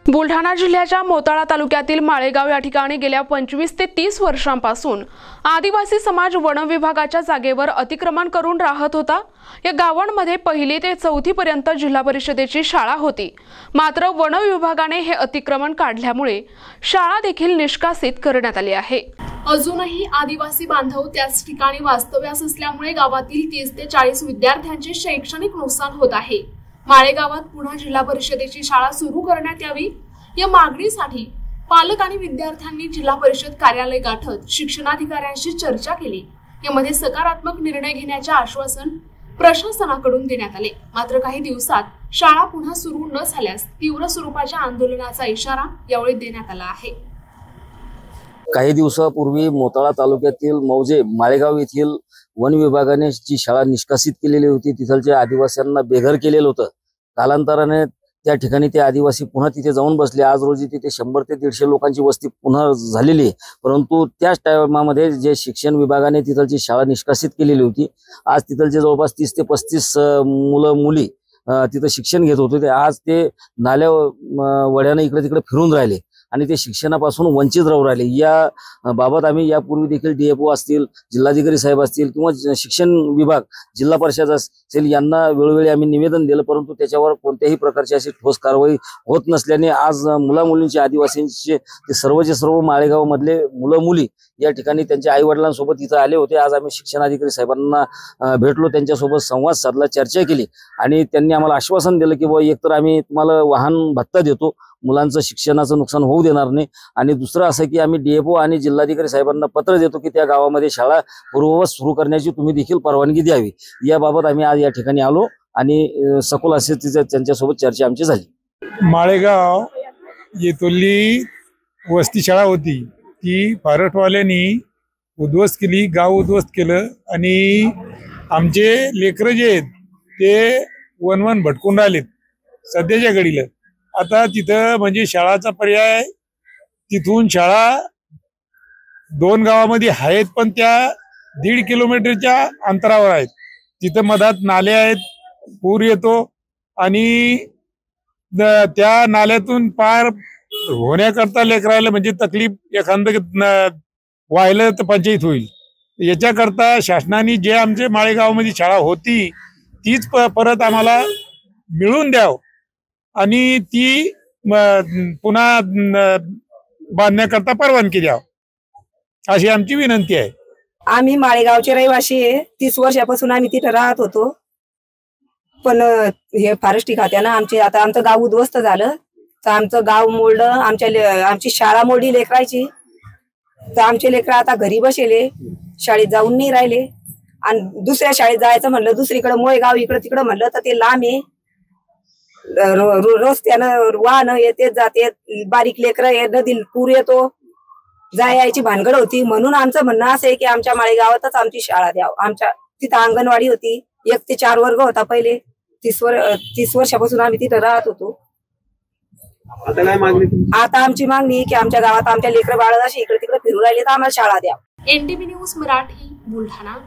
बुलढाणा जिल्ह्याच्या मोताळा तालुक्यातील माळेगाव या ठिकाणी गेल्या 25 ते 30 वर्षांपासून आदिवासी समाज वन विभागाच्या जागेवर अतिक्रमण करून राहत होता। या गावांमध्ये पहिली ते चौथी पर्यंत जिल्हा परिषदेची शाळा होती। मात्र वन विभागाने हे अतिक्रमण काढल्यामुळे शाळा देखील निष्कासित करण्यात आली आहे। अजूनही आदिवासी बांधव त्याच ठिकाणी वास्तव्यास असल्यामुळे गावातील 30 ते 40 विद्यार्थ्यांचे शैक्षणिक नुकसान होत आहे। माळेगावात पुन्हा जिल्हा परिषदेची शाळा सुरू करण्यात यावी या मागणीसाठी पालक आणि विद्यार्थ्यांनी जिल्हा परिषद कार्यालय गाठत शिक्षणाधिकाऱ्यांशी चर्चा केली। यामध्ये सकारात्मक निर्णय घेण्याचे आश्वासन प्रशासनाकडून देण्यात आले। मात्र काही दिवसात शाळा पुन्हा सुरू न झाल्यास तीव्र स्वरूपाच्या आंदोलनाचा इशारा यावेळी देण्यात आला आहे। काही दिवसापूर्वी मोताळा तालुक्यातील मौजे माळेगाव येथील वन विभागाने जी शाळा निष्कासित केलेली होती, तिथलच्या आदिवासींना बेघर केलेलं होतं। कालांतराने त्या ठिकाणी ते आदिवासी पुन्हा तिथे जाऊन बसले। आज रोजी तिथे 100 ते 150 लोकांची वस्ती पुन्हा झालेली आहे। परंतु त्याच टायमामध्ये जे शिक्षण विभागाने तिथलची शाळा निष्कासित केलेली होती, आज तिथलचे जवळपास 30 ते 35 मुलं मुली तिथे शिक्षण घेत होते। ते आज ते नाल्या वड्याने इकडे तिकडे फिरून राहिले आणि ते शिक्षणापासून वंचित राहू राहिले। या बाबत आम्ही यापूर्वी देखील डीएफओ असतील, जिल्हाधिकारी साहेब असतील किंवा शिक्षण विभाग, जिल्हा परिषद असेल यांना वेळोवेळी आम्ही निवेदन दिलं, परंतु त्याच्यावर कोणत्याही प्रकारची अशी ठोस कारवाई होत नसल्याने आज मुला-मुलींचे, आदिवासींचे ते सर्वचे सर्व माळेगाव मधले मुलं मुली या ठिकाणी त्यांच्या आई वडिलांसोबत इथं आले होते। आज आम्ही शिक्षणाधिकारी साहेबांना भेटलो, त्यांच्यासोबत संवाद साधला, चर्चा केली आणि त्यांनी आम्हाला आश्वासन दिलं की एकतर आम्ही तुम्हाला वाहन भत्ता देतो, मुलांचं शिक्षणाचं नुकसान होऊ देणार नाही, आणि दुसरं असं की आम्ही डीएफओ आणि जिल्हाधिकारी साहेबांना पत्र देतो की त्या गावामध्ये शाळा पूर्ववत सुरू करण्याची तुम्ही देखील परवानगी द्यावी। याबाबत आम्ही आज या ठिकाणी आलो आणि सखोल असे त्यांच्यासोबत चर्चा आमची झाली। माळेगाव येथली वस्ती शाळा होती, ती फॉरेस्टवाल्यांनी उद्ध्वस्त केली, गाव उद्ध्वस्त केलं आणि आमचे लेकरं जे आहेत ते वन भटकून राहिलेत सध्याच्या घडीला। आता तिथं म्हणजे शाळाचा पर्याय, तिथून शाळा 2 गावामध्ये आहेत, पण त्या 1.5 किलोमीटरच्या अंतरावर आहेत। तिथं मधात नाले आहेत, पूर येतो आणि त्या नाल्यातून पार होण्याकरता लेकरायला म्हणजे तकलीफ, एखादं व्हायला तर पंचायत होईल। याच्याकरता शासनाने जे आमच्या माळेगावमध्ये शाळा होती तीच परत आम्हाला मिळून द्याव आणि ती पुन्हा बांधण्याकरता परवानगी द्याव अशी आमची विनंती आहे। आम्ही माळेगावचे रहिवासी आहे, 30 वर्षापासून आम्ही तिथे राहत होतो, पण हे फॉरेस्ट खात्यानं आमचं गाव उद्ध्वस्त झालं, तर आमचं गाव मोडलं, आमची शाळा मोडली लेकरायची, तर आमचे लेकर आता घरी बसले, शाळेत जाऊन नाही राहिले आणि दुसऱ्या शाळेत जायचं म्हणलं दुसरीकडे मोळेगाव इकडं तिकडं म्हणलं तर ते लांब आहे। रस्त्यानं वाहन येते जाते, बारीक लेकरं आहे, नदीला पूर येतो, जायची भानगड होती। म्हणून आमचं म्हणणं असं आहे की आमच्या माळेगावातच आमची शाळा द्याव। आमच्या तिथं अंगणवाडी होती, 1 ते 4 वर्ग होता पहिले। 30 वर्षापासून आम्ही तिथं राहत होतो। आता आमची मागणी की आमच्या गावात आमच्या लेकरं बाळ अशी इकडे तिकडे फिरू राहिले तर आम्हाला शाळा द्याव। NTV news Marathi, Buldhana.